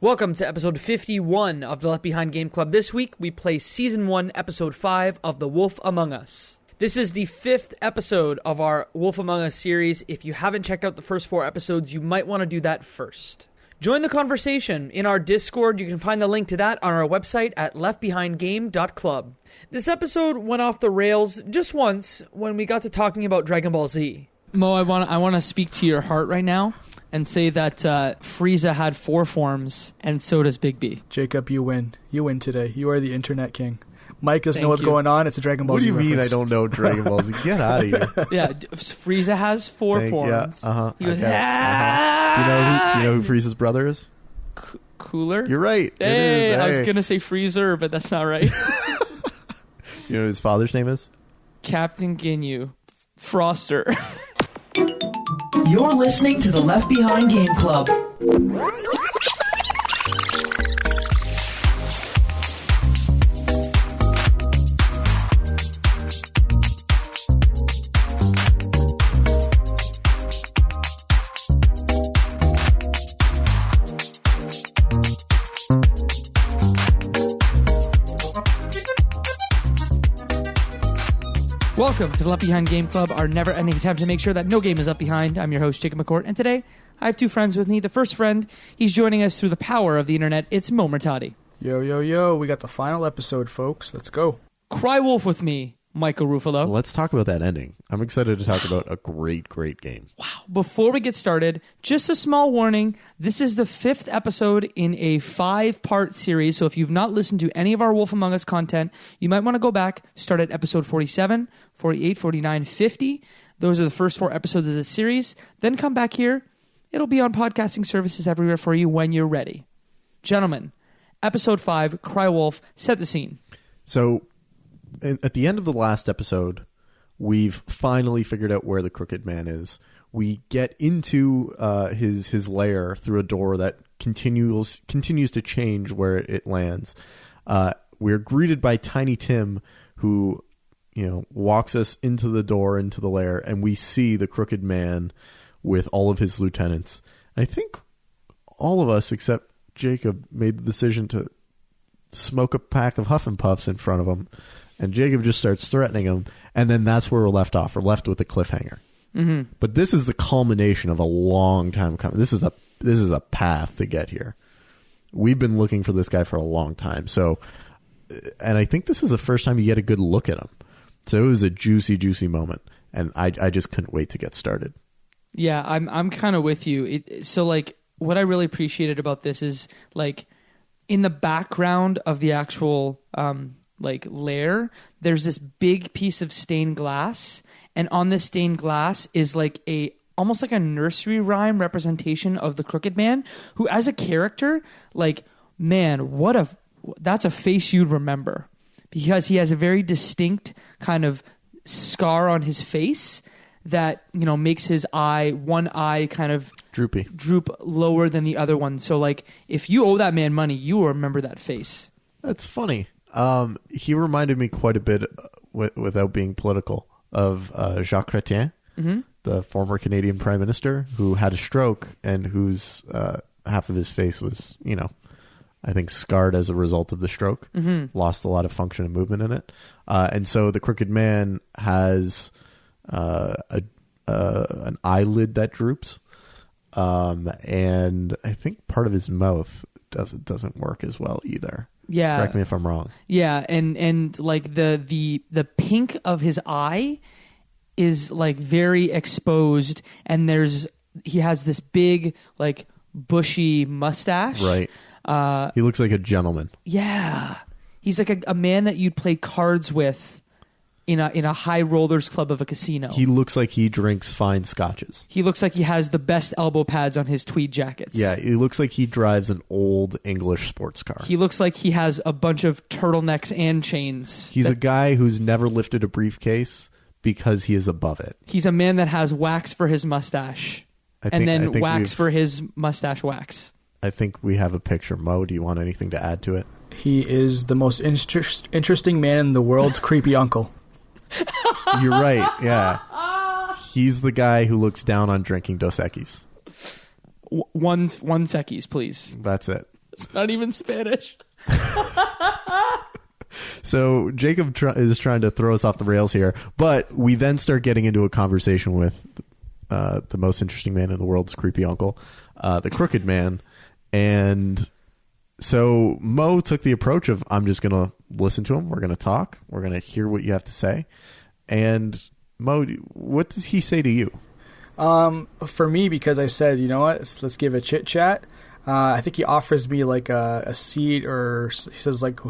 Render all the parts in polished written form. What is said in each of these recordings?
Welcome to episode 51 of the Left Behind Game Club. This week, we play Season 1, Episode 5 of The Wolf Among Us. This is the 5th episode of our Wolf Among Us series. If you haven't checked out the first 4 episodes, you might want to do that first. Join the conversation in our Discord. You can find the link to that on our website at leftbehindgame.club. This episode went off the rails just once when we got to talking about Dragon Ball Z. Mo, I want to speak to your heart right now and say that Frieza had 4 forms, and so does Big B. Jacob, you win. You win today. You are the internet king. Mike doesn't know what's you. going on. It's a Dragon Ball Z What do you mean reference. I don't know Dragon Ball Z? Get out of here. Yeah, Frieza has 4 forms. Yeah, He goes, Do you know who Frieza's brother is? Cooler? You're right. Hey, It is. I was going to say Freezer, but that's not right. You know what his father's name is? Captain Ginyu. Froster. You're listening to the Left Behind Game Club. Welcome to the Left Behind Game Club, our never-ending attempt to make sure that no game is left behind. I'm your host, Jacob McCourt, and today I have 2 friends with me. The first friend, he's joining us through the power of the internet. It's Moe Murtadi. Yo, yo, yo. We got the final episode, folks. Let's go. Cry Wolf with me, Michael Ruffolo. Let's talk about that ending. I'm excited to talk about a great, great game. Before we get started, just a small warning. This is the 5th episode in a 5-part series, so if you've not listened to any of our Wolf Among Us content, you might want to go back, start at episode 47, 48, 49, 50. Those are the first 4 episodes of the series. Then come back here. It'll be on podcasting services everywhere for you when you're ready. Gentlemen, episode 5, Cry Wolf, set the scene. So, at the end of the last episode, we've finally figured out where the Crooked Man is. We get into his lair through a door that continues to change where it lands. We're greeted by Tiny Tim, who walks us into the door, into the lair, and we see the Crooked Man with all of his lieutenants. And I think all of us, except Jacob, made the decision to smoke a pack of Huff and Puffs in front of him. And Jacob just starts threatening him, and then that's where we're left off. We're left with a cliffhanger. Mm-hmm. But this is the culmination of a long time coming. This is a path to get here. We've been looking for this guy for a long time. So, and I think this is the first time you get a good look at him. So it was a juicy, juicy moment, and I just couldn't wait to get started. Yeah, I'm kind of with you. So what I really appreciated about this is in the background of the actual lair, there's this big piece of stained glass, and on this stained glass is almost like a nursery rhyme representation of the Crooked Man, who as a character, that's a face you'd remember, because he has a very distinct kind of scar on his face that makes his one eye kind of droop lower than the other one. So if you owe that man money, you will remember that face. That's funny. He reminded me quite a bit, without being political, of Jacques Chrétien, mm-hmm. the former Canadian Prime Minister, who had a stroke and whose half of his face was, I think scarred as a result of the stroke, mm-hmm. lost a lot of function and movement in it. And so the Crooked Man has an eyelid that droops, and I think part of his mouth doesn't work as well either. Yeah. Correct me if I'm wrong. Yeah, and the pink of his eye is very exposed, and he has this big bushy mustache. Right. He looks like a gentleman. Yeah. He's like a man that you'd play cards with in a high rollers club of a casino. He looks like he drinks fine scotches. He looks like he has the best elbow pads on his tweed jackets. Yeah, he looks like he drives an old English sports car. He looks like he has a bunch of turtlenecks and chains. He's a guy who's never lifted a briefcase because he is above it. He's a man that has wax for his mustache and then wax for his mustache wax. I think we have a picture. Mo, do you want anything to add to it? He is the most interesting man in the world's creepy uncle. You're right, yeah. He's the guy who looks down on drinking Dos Equis. One Sekis, please. That's it. It's not even Spanish. So Jacob is trying to throw us off the rails here, but we then start getting into a conversation with the most interesting man in the world's creepy uncle, the Crooked Man. And so Moe took the approach of, I'm just going to listen to him. We're going to talk. We're going to hear what you have to say. And Moe, what does he say to you? For me, because I said, you know what, let's give a chit chat. I think he offers me like a seat, or he says like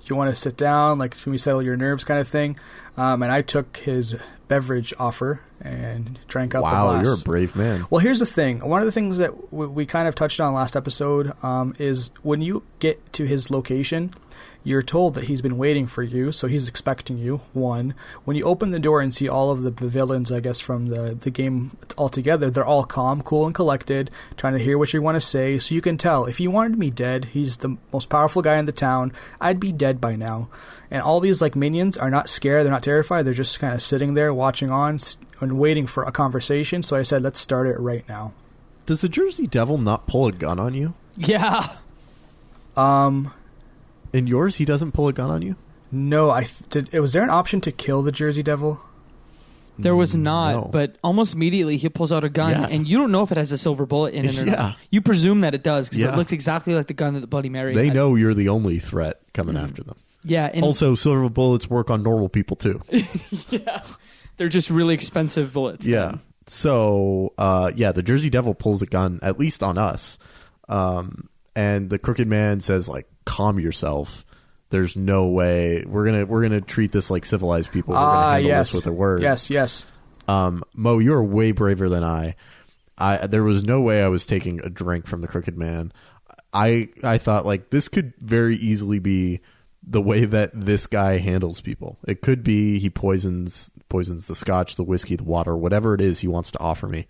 you want to sit down, like can we settle your nerves, kind of thing. And I took his beverage offer and drank up the glass. Wow, you're a brave man. Well, here's the thing. One of the things that we kind of touched on last episode is when you get to his location, you're told that he's been waiting for you, so he's expecting you, one. When you open the door and see all of the villains, I guess, from the game altogether, they're all calm, cool, and collected, trying to hear what you want to say, so you can tell. If he wanted me dead, he's the most powerful guy in the town, I'd be dead by now. And all these like minions are not scared, they're not terrified, they're just kind of sitting there watching on and waiting for a conversation, so I said, let's start it right now. Does the Jersey Devil not pull a gun on you? Yeah. In yours, he doesn't pull a gun on you? No, was there an option to kill the Jersey Devil? There was not, No. but almost immediately he pulls out a gun, Yeah. and you don't know if it has a silver bullet in it or Yeah. not. You presume that it does, because Yeah. it looks exactly like the gun that the Bloody Mary They had. know you're the only threat coming after them. Yeah, and Also, silver bullets work on normal people, too. they're just really expensive bullets. Yeah. then. So, the Jersey Devil pulls a gun, at least on us. And the Crooked Man says, like, calm yourself. There's no way we're gonna treat this like civilized people. We're gonna handle this with a word. Yes. Moe, you're way braver than I. There was no way I was taking a drink from the Crooked Man. I thought like this could very easily be the way that this guy handles people. It could be he poisons the scotch, the whiskey, the water, whatever it is he wants to offer me.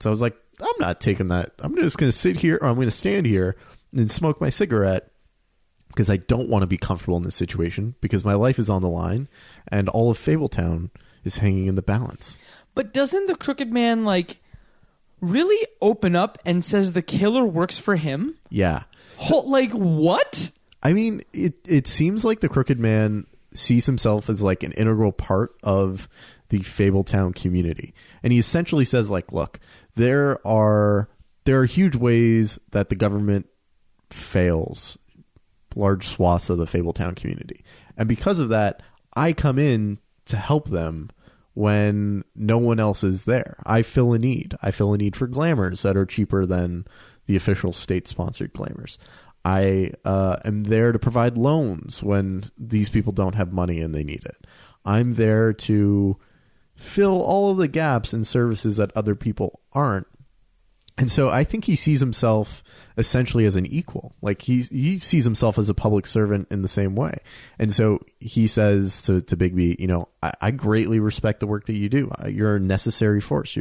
So I was like, I'm not taking that. I'm just going to sit here, or I'm going to stand here and smoke my cigarette, because I don't want to be comfortable in this situation, because my life is on the line and all of Fabletown is hanging in the balance. But doesn't the Crooked Man, like, really open up and says the killer works for him? Yeah. Like, what? I mean, it seems like the Crooked Man sees himself as like an integral part of the Fabletown community. And he essentially says like, look, there are huge ways that the government fails large swaths of the Fabletown community. And because of that, I come in to help them when no one else is there. I fill a need. I fill a need for glamours that are cheaper than the official state-sponsored glamours. I am there to provide loans when these people don't have money and they need it. I'm there to fill all of the gaps in services that other people aren't. And so I think he sees himself essentially as an equal. Like he sees himself as a public servant in the same way. And so he says to Bigby, you know, I greatly respect the work that you do. You're a necessary force.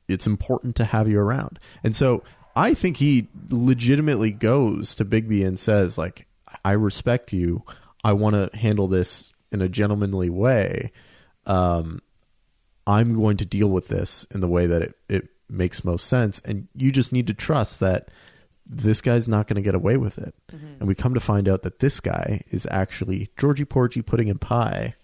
It's important to have you around. And so I think he legitimately goes to Bigby and says, like, I respect you. I want to handle this in a gentlemanly way. I'm going to deal with this in the way that it makes most sense, and you just need to trust that this guy's not going to get away with it. Mm-hmm. And we come to find out that this guy is actually Georgie Porgy Pudding and Pie,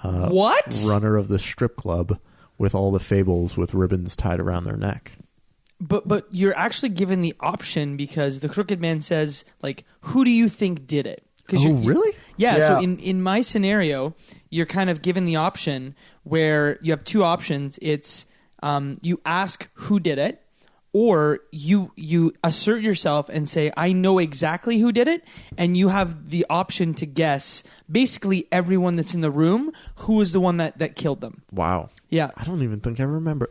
what runner of the strip club with all the fables with ribbons tied around their neck. But you're actually given the option, because the Crooked Man says, like, who do you think did it? Really? Yeah, so in my scenario, you're kind of given the option where you have two options. It's you ask who did it, or you assert yourself and say, I know exactly who did it, and you have the option to guess basically everyone that's in the room who was the one that killed them. Wow. Yeah. I don't even think I remember.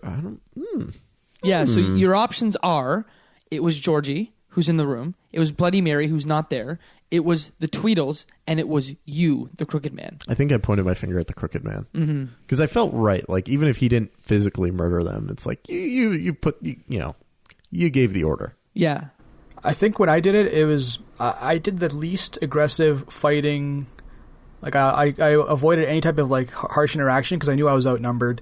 Yeah, so your options are, it was Georgie, who's in the room, it was Bloody Mary, who's not there, it was the Tweedles, and it was you, the Crooked Man. I think I pointed my finger at the Crooked Man. Because I felt right. Like, even if he didn't physically murder them, it's like, you gave the order. Yeah. I think when I did it, it was I did the least aggressive fighting Like I avoided any type of like harsh interaction because I knew I was outnumbered.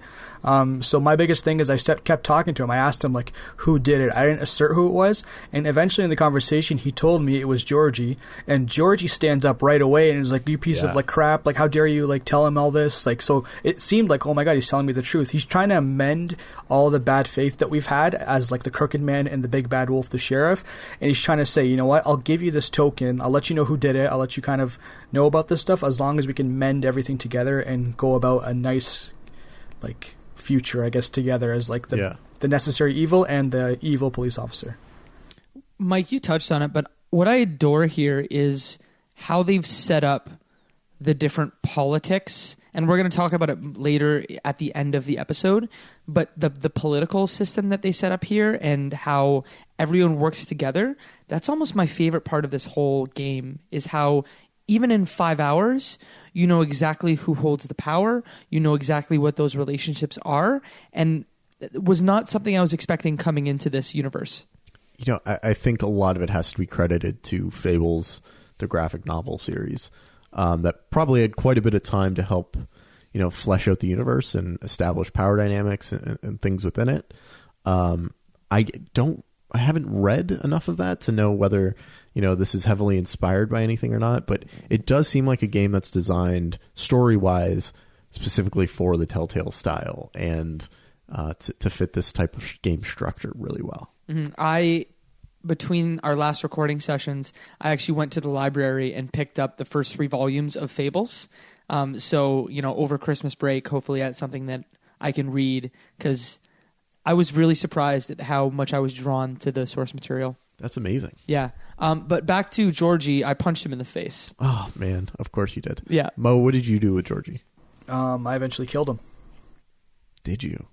So my biggest thing is I kept talking to him. I asked him like who did it. I didn't assert who it was, and eventually in the conversation he told me it was Georgie. And Georgie stands up right away and is like, "You piece of like crap! Like how dare you like tell him all this?" Like so it seemed like, oh my god, he's telling me the truth. He's trying to amend all the bad faith that we've had as like the crooked man and the big bad wolf, the sheriff. And he's trying to say, you know what? I'll give you this token. I'll let you know who did it. I'll let you kind of know about this stuff as long as we can mend everything together and go about a nice like future, I guess, together as like the necessary evil and the evil police officer. Mike, you touched on it, but what I adore here is how they've set up the different politics, and we're going to talk about it later at the end of the episode, but the political system that they set up here and how everyone works together, that's almost my favorite part of this whole game, is how even in 5 hours, you know exactly who holds the power, you know exactly what those relationships are, and it was not something I was expecting coming into this universe. You know, I think a lot of it has to be credited to Fables, the graphic novel series, that probably had quite a bit of time to help, you know, flesh out the universe and establish power dynamics and things within it. I haven't read enough of that to know whether, you know, this is heavily inspired by anything or not, but it does seem like a game that's designed story-wise specifically for the Telltale style and to fit this type of game structure really well. Mm-hmm. Between our last recording sessions, I actually went to the library and picked up the first 3 volumes of Fables. So, you know, over Christmas break, hopefully that's something that I can read, because I was really surprised at how much I was drawn to the source material. That's amazing. Yeah. But back to Georgie, I punched him in the face. Oh, man. Of course you did. Yeah. Mo, what did you do with Georgie? I eventually killed him. Did you?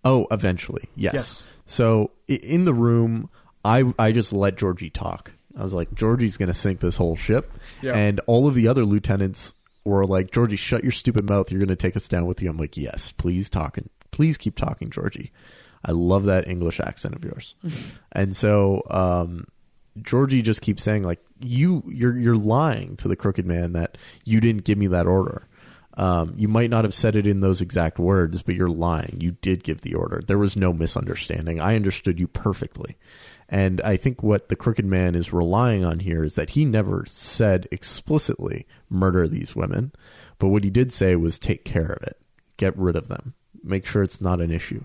Oh, eventually. Yes. Yes. So in the room, I just let Georgie talk. I was like, Georgie's going to sink this whole ship. Yeah. And all of the other lieutenants were like, Georgie, shut your stupid mouth. You're going to take us down with you. I'm like, yes, please please keep talking, Georgie. I love that English accent of yours. And so Georgie just keeps saying, like, you're lying to the crooked man that you didn't give me that order. You might not have said it in those exact words, but you're lying. You did give the order. There was no misunderstanding. I understood you perfectly. And I think what the crooked man is relying on here is that he never said explicitly murder these women, but what he did say was take care of it. Get rid of them. Make sure it's not an issue.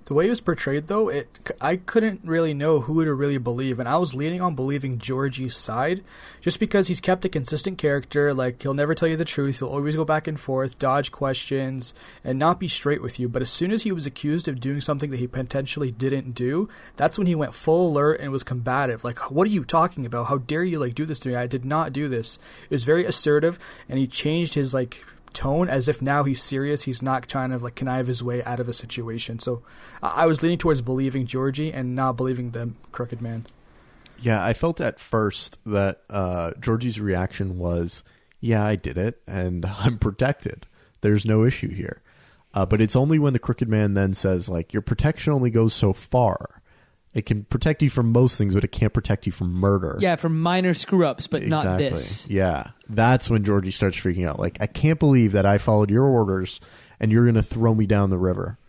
The way it was portrayed, though, I couldn't really know who to really believe, and I was leaning on believing Georgie's side, just because he's kept a consistent character. Like, he'll never tell you the truth, he'll always go back and forth, dodge questions, and not be straight with you. But as soon as he was accused of doing something that he potentially didn't do, that's when he went full alert and was combative. Like, what are you talking about? How dare you, like, do this to me? I did not do this. It was very assertive, and he changed his, like, tone as if now he's serious. He's not trying to like connive his way out of a situation. So I was leaning towards believing Georgie and not believing the crooked man. Yeah, I felt at first that Georgie's reaction was, yeah, I did it and I'm protected. There's no issue here. But it's only when the crooked man then says, like, your protection only goes so far. It can protect you from most things, but it can't protect you from murder. Yeah, from minor screw-ups, but not this. Yeah, that's when Georgie starts freaking out. Like, I can't believe that I followed your orders and you're going to throw me down the river.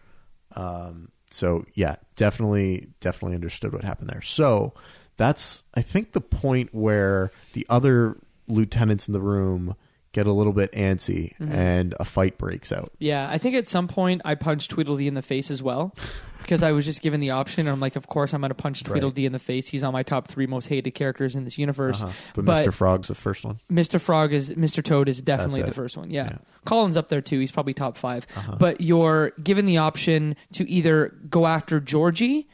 So, yeah, definitely understood what happened there. So that's, I think, the point where the other lieutenants in the room get a little bit antsy and a fight breaks out. Yeah, I think at some point I punched Tweedledee in the face as well. Because I was just given the option, and I'm like, of course I'm going to punch Tweedledee in the face. He's on my top 3 most hated characters in this universe. But Mr. Frog's the first one. Mr. Toad is definitely the first one. Yeah. Colin's up there too. He's probably top 5. But you're given the option to either go after Georgie,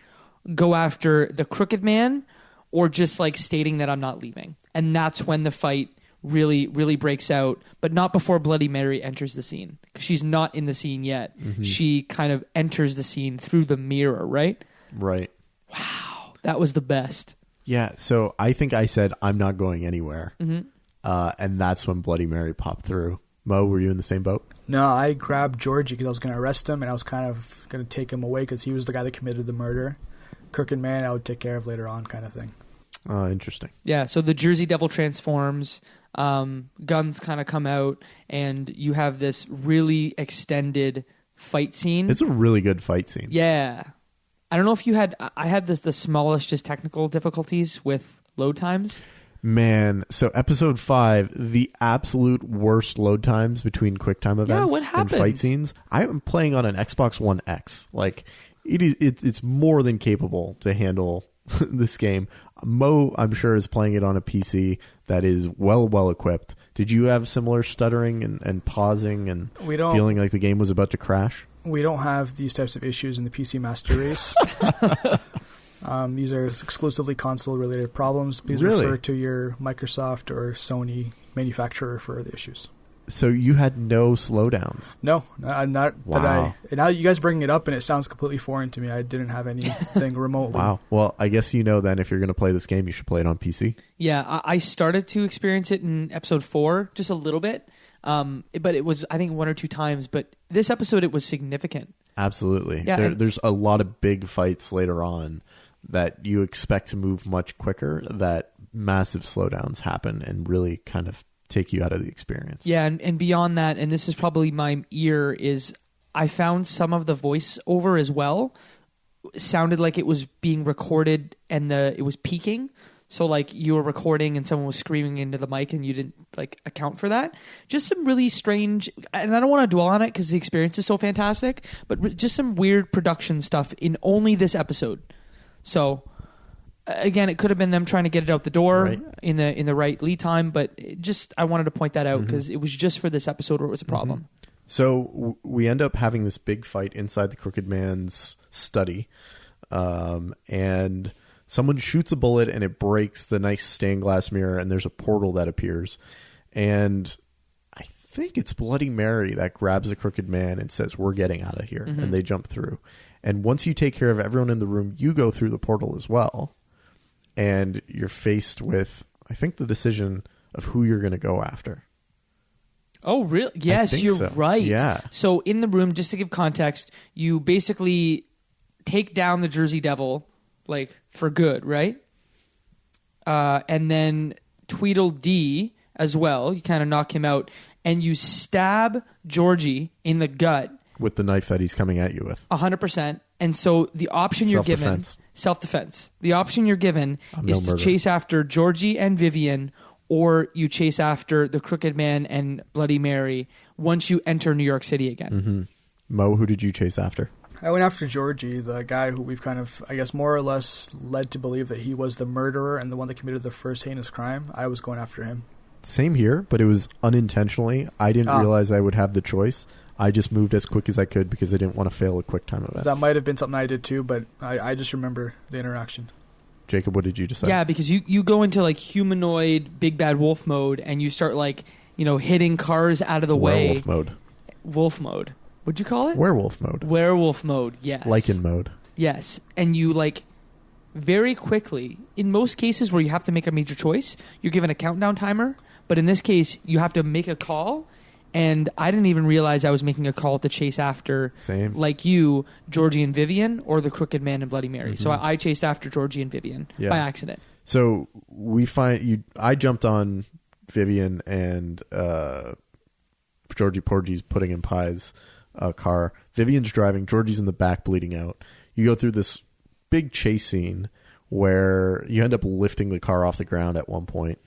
go after the crooked man, or just like stating that I'm not leaving. And that's when the fight really, really breaks out, but not before Bloody Mary enters the scene. She's not in the scene yet. She kind of enters the scene through the mirror, right? Right. Wow. That was the best. Yeah, so I think I said, I'm not going anywhere. And that's when Bloody Mary popped through. Mo, were you in the same boat? No, I grabbed Georgie because I was going to arrest him, and I was kind of going to take him away because he was the guy that committed the murder. Crooked man, I would take care of later on kind of thing. Interesting. Yeah, so the Jersey Devil transforms, guns kind of come out, and you have this really extended fight scene. It's a really good fight scene. Yeah. I don't know if you had... I had the smallest just technical difficulties with load times. Man, so episode 5, the absolute worst load times between QuickTime events what and happened? fight scenes. I am playing on an Xbox One X. Like, it's more than capable to handle this game. Moe, I'm sure, is playing it on a PC that is well equipped. Did you have similar stuttering and pausing and feeling like the game was about to crash? We don't have these types of issues in the PC Master Race. These are exclusively console-related problems. Please refer to your Microsoft or Sony manufacturer for the issues. So you had no slowdowns? No, not wow. that now you guys bringing it up and it sounds completely foreign to me. I didn't have anything remotely. Wow. Well, I guess then if you're going to play this game, you should play it on PC. Yeah, I started to experience it in episode 4, just a little bit. But it was, I think, 1 or 2 times. But this episode, it was significant. Absolutely. Yeah, there's a lot of big fights later on that you expect to move much quicker, that massive slowdowns happen and really kind of take you out of the experience. Yeah, and beyond that, and this is probably my ear, is I found some of the voiceover as well sounded like it was being recorded and it was peaking. So like you were recording and someone was screaming into the mic and you didn't like account for that. Just some really strange, and I don't want to dwell on it because the experience is so fantastic, but just some weird production stuff in only this episode. So again, it could have been them trying to get it out the door in the right lead time, but I wanted to point that out because it was just for this episode where it was a problem. So we end up having this big fight inside the Crooked Man's study, and someone shoots a bullet and it breaks the nice stained glass mirror, and there's a portal that appears. And I think it's Bloody Mary that grabs the Crooked Man and says, "We're getting out of here." And they jump through. And once you take care of everyone in the room, you go through the portal as well. And you're faced with, I think, the decision of who you're going to go after. Oh, really? Yes, you're right. Yeah. So in the room, just to give context, you basically take down the Jersey Devil, like, for good, right? And then Tweedledee as well. You kind of knock him out. And you stab Georgie in the gut. With the knife that he's coming at you with. 100%. And so the option you're given... Self-defense. The option you're given is to chase after Georgie and Vivian, or you chase after the Crooked Man and Bloody Mary once you enter New York City again. Moe, who did you chase after? I went after Georgie, the guy who we've kind of, I guess, more or less led to believe that he was the murderer and the one that committed the first heinous crime. I was going after him. Same here, but it was unintentionally. I didn't realize I would have the choice. I just moved as quick as I could because I didn't want to fail a quick time event. That might have been something I did too, but I just remember the interaction. Jacob, what did you decide? Yeah, because you go into like humanoid big bad wolf mode and you start like, hitting cars out of the way. Werewolf mode. Wolf mode. What'd you call it? Werewolf mode. Werewolf mode, yes. Lycan mode. Yes. And you like very quickly, in most cases where you have to make a major choice, you're given a countdown timer. But in this case, you have to make a call. And I didn't even realize I was making a call to chase after, like you, Georgie and Vivian, or the Crooked Man and Bloody Mary. So I chased after Georgie and Vivian by accident. So we find you. I jumped on Vivian and Georgie Porgy's Pudding and Pie's car. Vivian's driving. Georgie's in the back bleeding out. You go through this big chase scene where you end up lifting the car off the ground at one point.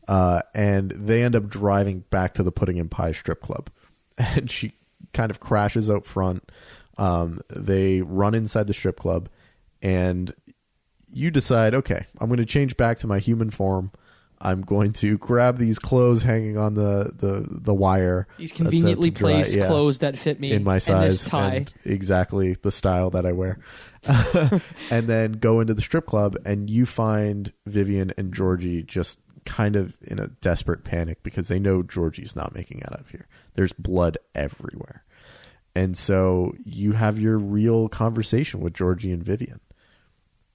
And they end up driving back to the Pudding and Pie strip club, and she kind of crashes out front. They run inside the strip club, and you decide, okay, I'm going to change back to my human form. I'm going to grab these clothes hanging on the wire. These conveniently placed clothes that fit me in my size, and this tie. And exactly the style that I wear. And then go into the strip club, and you find Vivian and Georgie just kind of in a desperate panic because they know Georgie's not making it out of here. There's blood everywhere. And so you have your real conversation with Georgie and Vivian.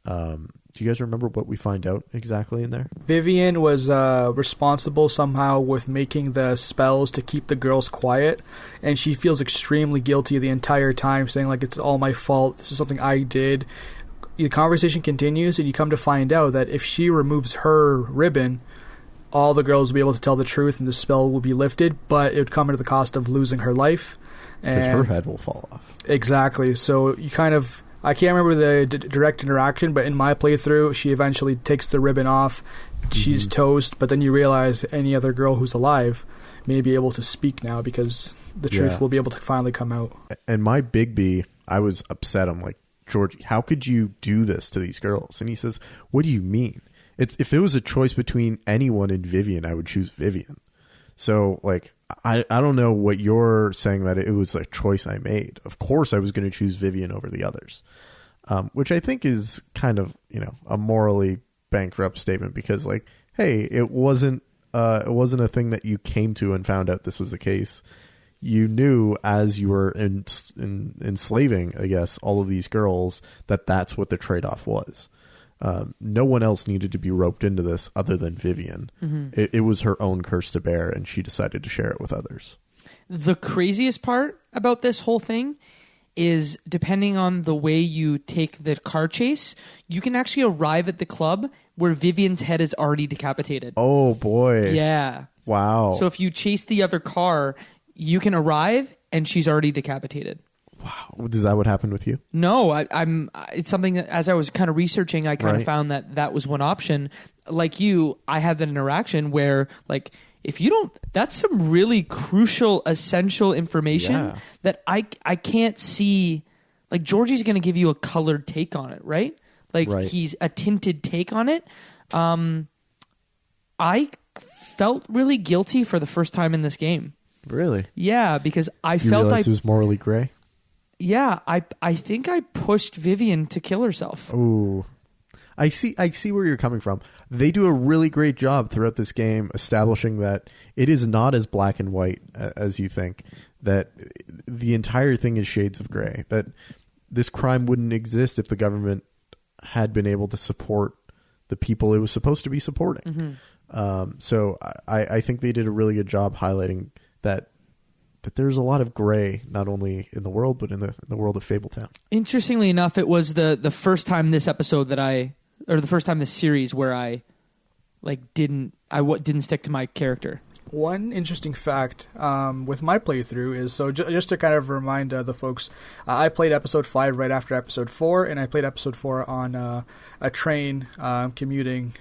Do you guys remember what we find out exactly in there? Vivian was responsible somehow with making the spells to keep the girls quiet, and she feels extremely guilty the entire time, saying like, it's all my fault, this is something I did. the conversation continues, and you come to find out that if she removes her ribbon, all the girls will be able to tell the truth, and the spell will be lifted, but it would come at the cost of losing her life. Because her head will fall off. Exactly. So you kind of... I can't remember the direct interaction, but in my playthrough, she eventually takes the ribbon off. She's toast, but then you realize any other girl who's alive may be able to speak now because the truth will be able to finally come out. And my big B, I was upset. I'm like, Georgie, how could you do this to these girls? And he says, what do you mean? If it was a choice between anyone and Vivian, I would choose Vivian. So, like, I don't know what you're saying that it was a choice I made. Of course I was going to choose Vivian over the others, which I think is kind of, a morally bankrupt statement because, like, hey, it wasn't a thing that you came to and found out this was the case. You knew as you were enslaving, I guess, all of these girls that that's what the trade-off was. No one else needed to be roped into this other than Vivian. Mm-hmm. It was her own curse to bear, and she decided to share it with others. The craziest part about this whole thing is, depending on the way you take the car chase, you can actually arrive at the club where Vivian's head is already decapitated. Oh, boy. Yeah. Wow. So if you chase the other car, you can arrive, and she's already decapitated. Wow. Is that what happened with you? No, it's something that as I was kind of researching, I kind of found that was one option. Like you, I had that interaction where, like, if you don't, that's some really crucial, essential information that I can't see. Like, Georgie's going to give you a colored take on it, right? Like, he's a tinted take on it. I felt really guilty for the first time in this game. Really? Yeah, because I felt it was morally gray. Yeah, I think I pushed Vivian to kill herself. Ooh. I see where you're coming from. They do a really great job throughout this game establishing that it is not as black and white as you think, that the entire thing is shades of gray, that this crime wouldn't exist if the government had been able to support the people it was supposed to be supporting. Mm-hmm. So I think they did a really good job highlighting that there's a lot of gray, not only in the world, but in the world of Fabletown. Interestingly enough, it was the first time this episode the first time this series where I didn't stick to my character. One interesting fact with my playthrough is, so just to kind of remind the folks, I played episode 5 right after episode 4, and I played episode 4 on a train commuting.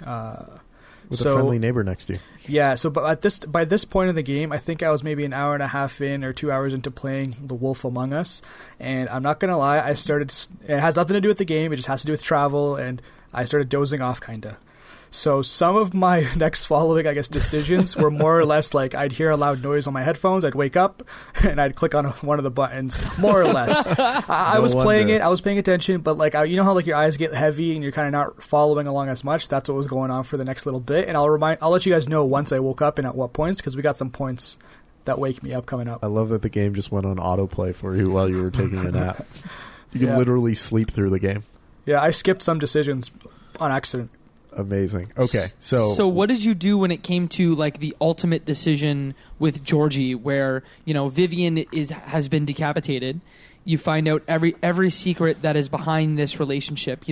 With a friendly neighbor next to you. Yeah, so but by this point in the game, I think I was maybe an hour and a half in or 2 hours into playing The Wolf Among Us. And I'm not going to lie, it has nothing to do with the game, it just has to do with travel, and I started dozing off, kind of. So some of my next following, I guess, decisions were more or less like I'd hear a loud noise on my headphones, I'd wake up, and I'd click on one of the buttons, more or less. I was playing it, I was paying attention, but you know how your eyes get heavy and you're kind of not following along as much? That's what was going on for the next little bit, and I'll let you guys know once I woke up and at what points, because we got some points that wake me up coming up. I love that the game just went on autoplay for you while you were taking a nap. You can literally sleep through the game. Yeah, I skipped some decisions on accident. Amazing. Okay, so what did you do when it came to the ultimate decision with Georgie, where Vivian has been decapitated? You find out every secret that is behind this relationship.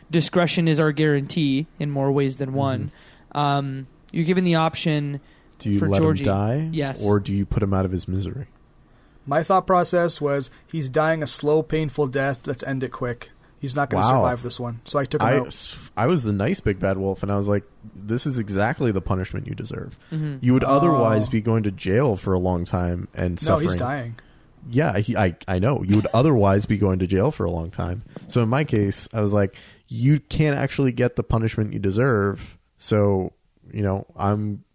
Discretion is our guarantee in more ways than one. Mm-hmm. You're given the option. Do you for let Georgie. him die? Yes. Or do you put him out of his misery? My thought process was he's dying a slow, painful death. Let's end it quick. He's not going to survive this one. So I took him out. I was the nice big bad wolf, and I was like, this is exactly the punishment you deserve. Mm-hmm. You would otherwise be going to jail for a long time and suffering. No, he's dying. Yeah, I know. You would otherwise be going to jail for a long time. So in my case, I was like, you can't actually get the punishment you deserve. So, I'm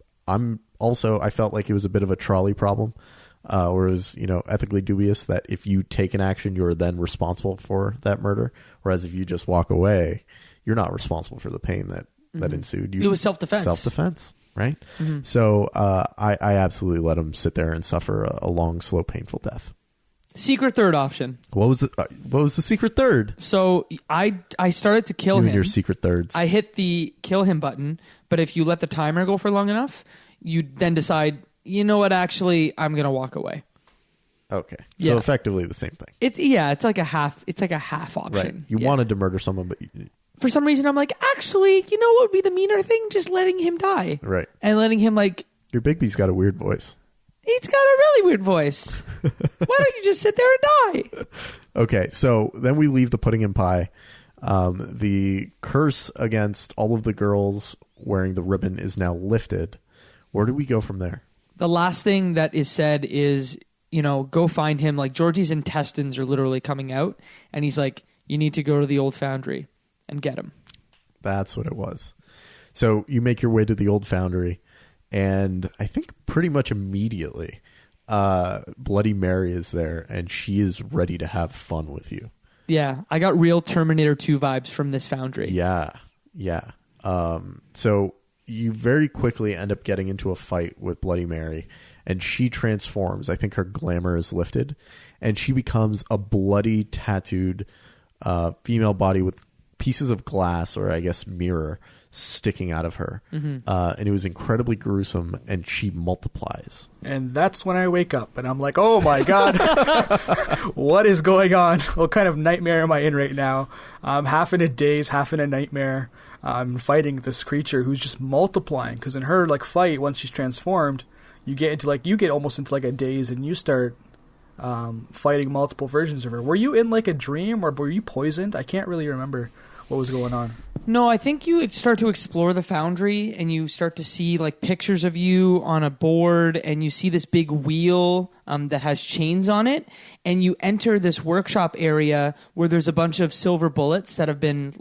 also, I felt like it was a bit of a trolley problem. Or it was, ethically dubious that if you take an action, you're then responsible for that murder. Whereas if you just walk away, you're not responsible for the pain that ensued. It was self-defense. Self-defense, right? Mm-hmm. So I absolutely let him sit there and suffer a long, slow, painful death. Secret third option. What was the secret third? So I started to kill him. And your secret thirds. I hit the kill him button, but if you let the timer go for long enough, you then decide, you know what, actually, I'm going to walk away. Okay. Yeah. So effectively the same thing. It's like a half option. Right. You wanted to murder someone, but for some reason I'm like, actually, you know what would be the meaner thing? Just letting him die. right. And letting him like, Your Bigby's got a weird voice. he's got a really weird voice. Why don't you just sit there and die? Okay, so then we leave the pudding and pie. The curse against all of the girls wearing the ribbon is now lifted. Where do we go from there? The last thing that is said is, go find him. Like, Georgie's intestines are literally coming out, and he's like, you need to go to the Old Foundry and get him. That's what it was. So you make your way to the Old Foundry, and I think pretty much immediately, Bloody Mary is there, and she is ready to have fun with you. Yeah, I got real Terminator 2 vibes from this foundry. Yeah. So you very quickly end up getting into a fight with Bloody Mary, and she transforms. I think her glamour is lifted, and she becomes a bloody, tattooed female body with pieces of glass, or I guess mirror, sticking out of her. And it was incredibly gruesome, and she multiplies. And that's when I wake up, and I'm like, oh my god, what is going on? What kind of nightmare am I in right now? I'm half in a daze, half in a nightmare. I'm fighting this creature who's just multiplying, because in her fight, once she's transformed, you get almost into a daze, and you start fighting multiple versions of her. Were you in a dream, or were you poisoned? I can't really remember what was going on. No, I think you start to explore the foundry, and you start to see pictures of you on a board, and you see this big wheel that has chains on it, and you enter this workshop area where there's a bunch of silver bullets that have been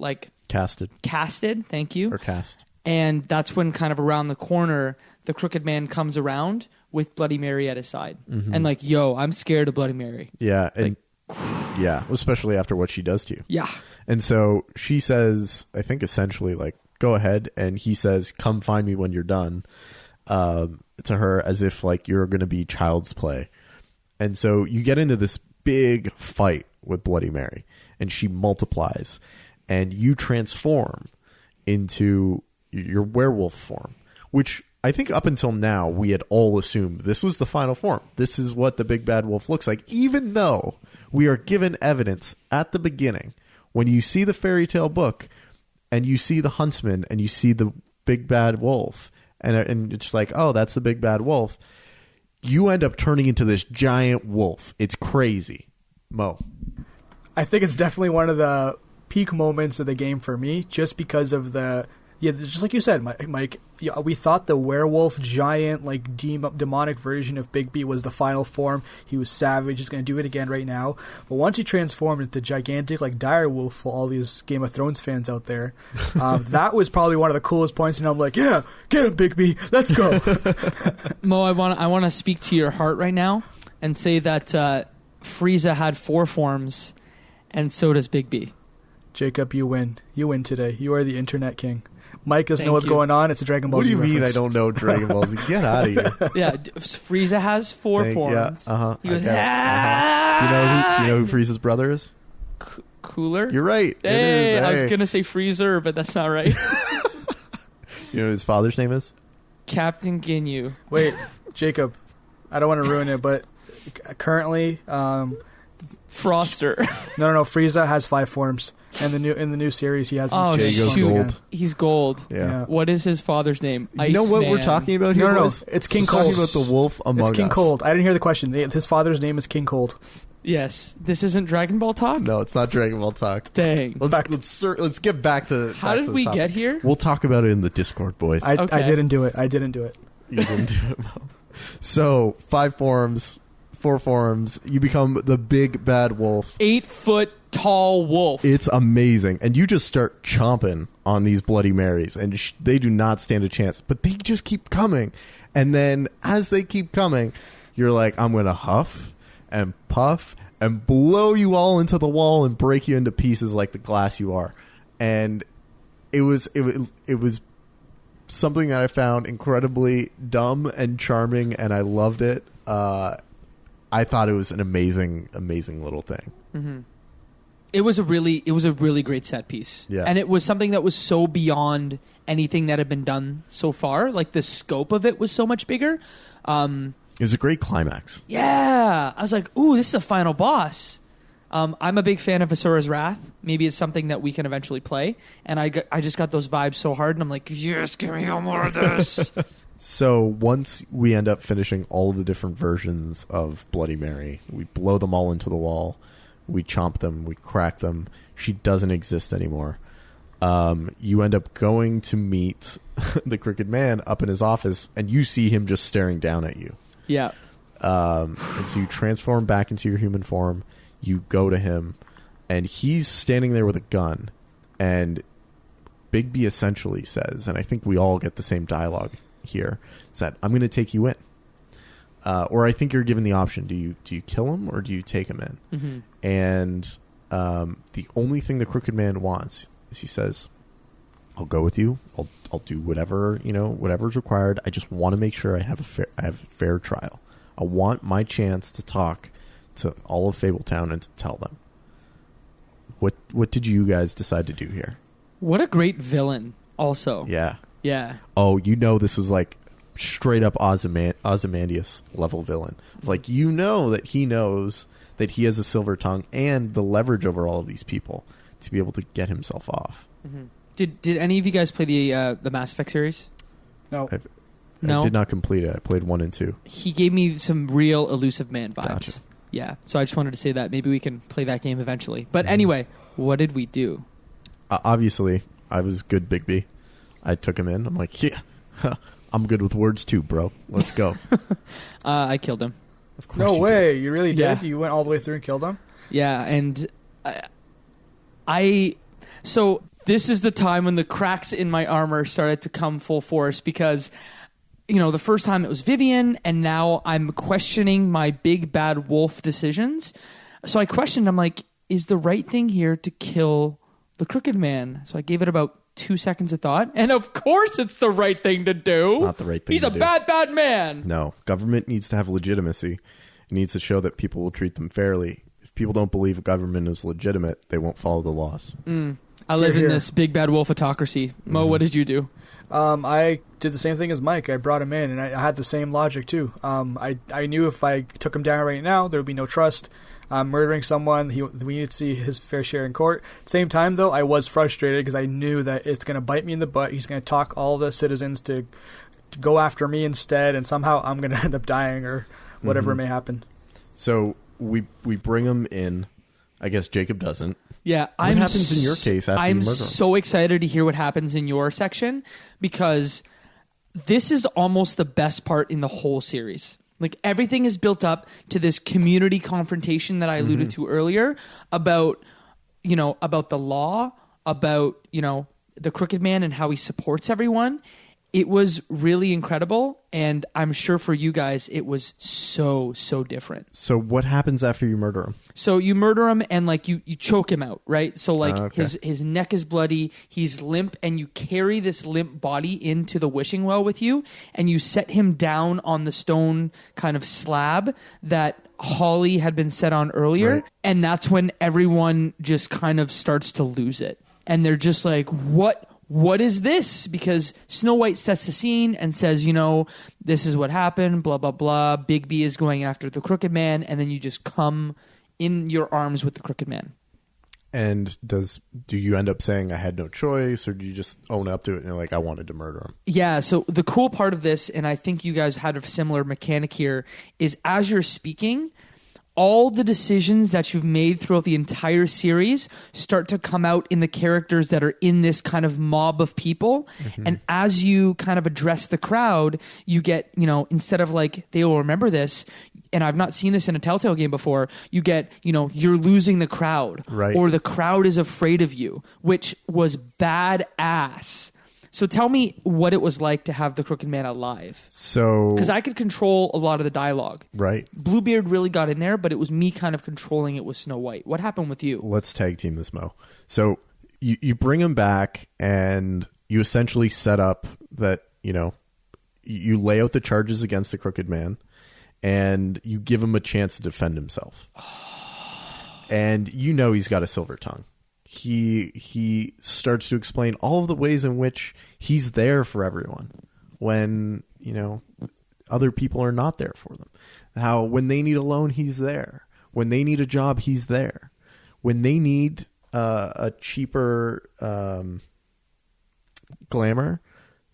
Casted. Thank you. Or cast. And that's when kind of around the corner, the Crooked Man comes around with Bloody Mary at his side. And yo, I'm scared of Bloody Mary. Yeah. And yeah, especially after what she does to you. Yeah. And so she says, I think essentially go ahead. And he says, come find me when you're done, to her, as if you're going to be child's play. And so you get into this big fight with Bloody Mary, and she multiplies, and you transform into your werewolf form, which I think up until now we had all assumed this was the final form. This is what the big bad wolf looks like, even though we are given evidence at the beginning when you see the fairy tale book and you see the huntsman and you see the big bad wolf, and it's oh, that's the big bad wolf. You end up turning into this giant wolf. It's crazy. Mo. I think it's definitely one of the peak moments of the game for me, just because of just like you said, Mike, we thought the werewolf giant, demonic version of Bigby was the final form. He was savage. He's going to do it again right now. But once he transformed into gigantic, dire wolf for all these Game of Thrones fans out there, that was probably one of the coolest points. And I'm like, yeah, get him, Bigby. Let's go. Mo, I want to speak to your heart right now and say that Frieza had 4 forms, and so does Bigby. Jacob, you win. You win today. You are the internet king. Mike doesn't know what's you. going on. It's a Dragon Ball Z What do you mean reference. I don't know Dragon Ball Z? Get out of here. Yeah, Frieza has 4 forms. Yeah, He goes, Do you know who Frieza's brother is? Cooler? You're right. Hey, It is. I was going to say Freezer, but that's not right. You know what his father's name is? Captain Ginyu. Wait, Jacob, I don't want to ruin it, but currently, Froster. no, Frieza has 5 forms. And in the new series, he has Jago's shoot. gold. He's gold. Yeah. What is his father's name? You know what we're talking about here? No. boys? It's King We're Cold. talking about the wolf among us. It's King Cold. I didn't hear the question. His father's name is King Cold. Yes. This isn't Dragon Ball talk? No, it's not Dragon Ball talk. Dang. Let's get back to. How did we get here? We'll talk about it in the Discord, boys. I Okay. didn't do it. You didn't do it. So 5 forms, 4 forms. You become the big bad wolf. 8-foot tall wolf. It's amazing. And you just start chomping on these Bloody Marys, and they do not stand a chance, but they just keep coming. And then as they keep coming, you're like, I'm going to huff and puff and blow you all into the wall and break you into pieces like the glass you are. And it was something that I found incredibly dumb and charming, and I loved it. I thought it was an amazing little thing. Mm-hmm. It was a really great set piece. Yeah. And it was something that was so beyond anything that had been done so far. The scope of it was so much bigger. It was a great climax. Yeah. I was like, ooh, this is a final boss. I'm a big fan of Asura's Wrath. Maybe it's something that we can eventually play. And I just got those vibes so hard, and I'm like, yes, give me more of this. So once we end up finishing all of the different versions of Bloody Mary, we blow them all into the wall, we chomp them, we crack them. She doesn't exist anymore. You end up going to meet the Crooked Man up in his office, and you see him just staring down at you. Yeah. And so you transform back into your human form. You go to him, and he's standing there with a gun. And Bigby essentially says, and I think we all get the same dialogue here, is that I'm going to take you in. Or I think you're given the option: do you kill him or do you take him in? Mm-hmm. And the only thing the Crooked Man wants is, he says, I'll go with you. I'll do whatever, whatever's required. I just want to make sure I have a fair trial. I want my chance to talk to all of Fabletown and to tell them. What did you guys decide to do here? What a great villain, also. Yeah. Yeah. Oh, this was like straight up Ozymandias level villain. Like, that he knows that he has a silver tongue and the leverage over all of these people to be able to get himself off. Mm-hmm. Did any of you guys play the Mass Effect series? No. No? I did not complete it. I played 1 and 2. He gave me some real Elusive Man vibes. Gotcha. Yeah, so I just wanted to say that. Maybe we can play that game eventually. But anyway, what did we do? Obviously, I was good Bigby. I took him in. I'm like, yeah, I'm good with words too, bro. Let's go. I killed him. Of course. No way. You really did? Yeah. You went all the way through and killed him? Yeah, and so this is the time when the cracks in my armor started to come full force, because the first time it was Vivian, and now I'm questioning my big bad wolf decisions. So I questioned, I'm like, is the right thing here to kill the Crooked Man? So I gave it about 2 seconds of thought, and of course it's the right thing to do. It's not the right thing He's to a do. bad man. No, government needs to have legitimacy. It needs to show that people will treat them fairly. If people don't believe a government is legitimate, they won't follow the laws. I live Here, in here. this big bad wolf autocracy. Mo, what did you do? I did the same thing as Mike. I brought him in, and I had the same logic too. I knew if I took him down right now, there would be no trust. Murdering someone, we need to see his fair share in court. At the same time, though, I was frustrated because I knew that it's going to bite me in the butt. He's going to talk all the citizens to go after me instead, and somehow I'm going to end up dying or whatever may happen. So we bring him in. I guess Jacob doesn't. Yeah, What happens in your case after you I'm murder him? so excited to hear what happens in your section, because this is almost the best part in the whole series. Like, everything is built up to this community confrontation that I alluded to earlier about the law, about, the Crooked Man and how he supports everyone. It was really incredible, and I'm sure for you guys it was so different. So what happens after you murder him? So you murder him, and you choke him out, right? So Okay. his neck is bloody, he's limp, and you carry this limp body into the wishing well with you, and you set him down on the stone kind of slab that Holly had been set on earlier, Right. and that's when everyone just kind of starts to lose it. And they're just like, what is this? Because Snow White sets the scene and says, this is what happened, blah, blah, blah. Bigby is going after the Crooked Man, and then you just come in your arms with the Crooked Man. And do you end up saying I had no choice, or do you just own up to it and you're like, I wanted to murder him? Yeah, so the cool part of this, and I think you guys had a similar mechanic here, is as you're speaking, all the decisions that you've made throughout the entire series start to come out in the characters that are in this kind of mob of people. And as you kind of address the crowd, you get, instead of they will remember this, and I've not seen this in a Telltale game before, you get, you're losing the crowd. Right. Or the crowd is afraid of you, which was badass. So tell me what it was like to have the Crooked Man alive. So, Because I could control a lot of the dialogue. right. Bluebeard really got in there, but it was me kind of controlling it with Snow White. What happened with you? Let's tag team this, Mo. So you bring him back, and you essentially set up that, you lay out the charges against the Crooked Man, and you give him a chance to defend himself. And he's got a silver tongue. He starts to explain all of the ways in which he's there for everyone. When, other people are not there for them. How when they need a loan, he's there. When they need a job, he's there. When they need a cheaper glamour,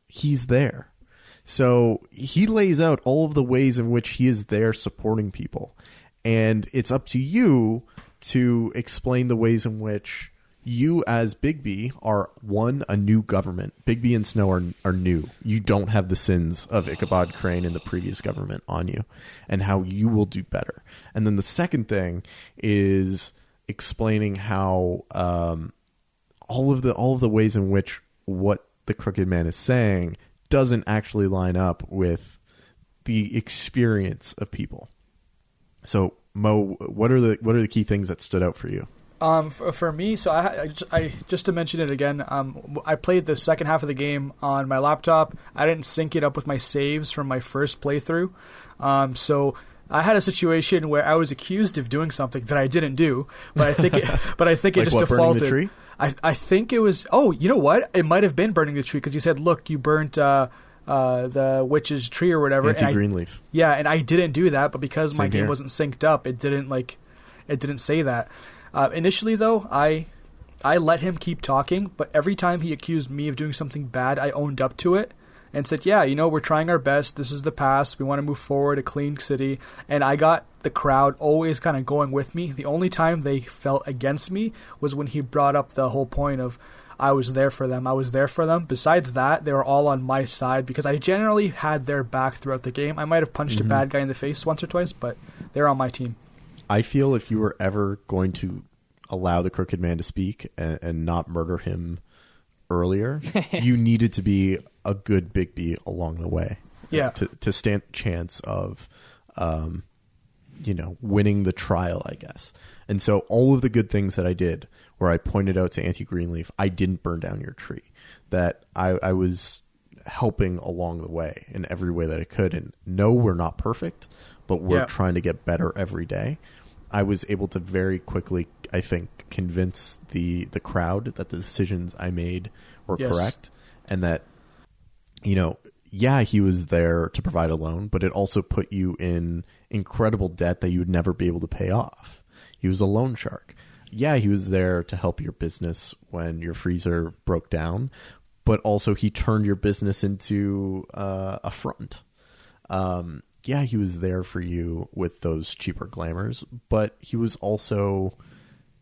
he's there. So he lays out all of the ways in which he is there supporting people. And it's up to you to explain the ways in which you as Bigby are, one, a new government. Bigby and Snow are new. You don't have the sins of Ichabod Crane and the previous government on you, and how you will do better. And then the second thing is explaining how all of the ways in which what the Crooked Man is saying doesn't actually line up with the experience of people. So, Mo, what are the key things that stood out for you? For me, so I just to mention it again, I played the second half of the game on my laptop. I didn't sync it up with my saves from my first playthrough. So I had a situation where I was accused of doing something that I didn't do, but I think it Like just what, defaulted. burning the tree? I think it was. Oh, you know what? It might have been burning the tree because you said, "Look, you burnt the witch's tree or whatever." Anti-Greenleaf. Yeah, and I didn't do that, but because my Same game here. wasn't synced up, it didn't say that. Initially, though, I let him keep talking, but every time he accused me of doing something bad, I owned up to it and said, yeah, we're trying our best. This is the past. We want to move forward, a clean city. And I got the crowd always kind of going with me. The only time they felt against me was when he brought up the whole point of I was there for them. Besides that, they were all on my side because I generally had their back throughout the game. I might have punched a bad guy in the face once or twice, but they're on my team. I feel if you were ever going to allow the Crooked Man to speak and not murder him earlier, you needed to be a good Bigby along the way. Yeah. To stand a chance of, winning the trial, I guess. And so all of the good things that I did, where I pointed out to Anti-Greenleaf, I didn't burn down your tree, that I was helping along the way in every way that I could. And no, we're not perfect, but we're trying to get better every day. I was able to very quickly, I think, convince the crowd that the decisions I made were correct, and that, he was there to provide a loan, but it also put you in incredible debt that you would never be able to pay off. He was a loan shark. Yeah, he was there to help your business when your freezer broke down, but also he turned your business into a front. He was there for you with those cheaper glamours, but he was also,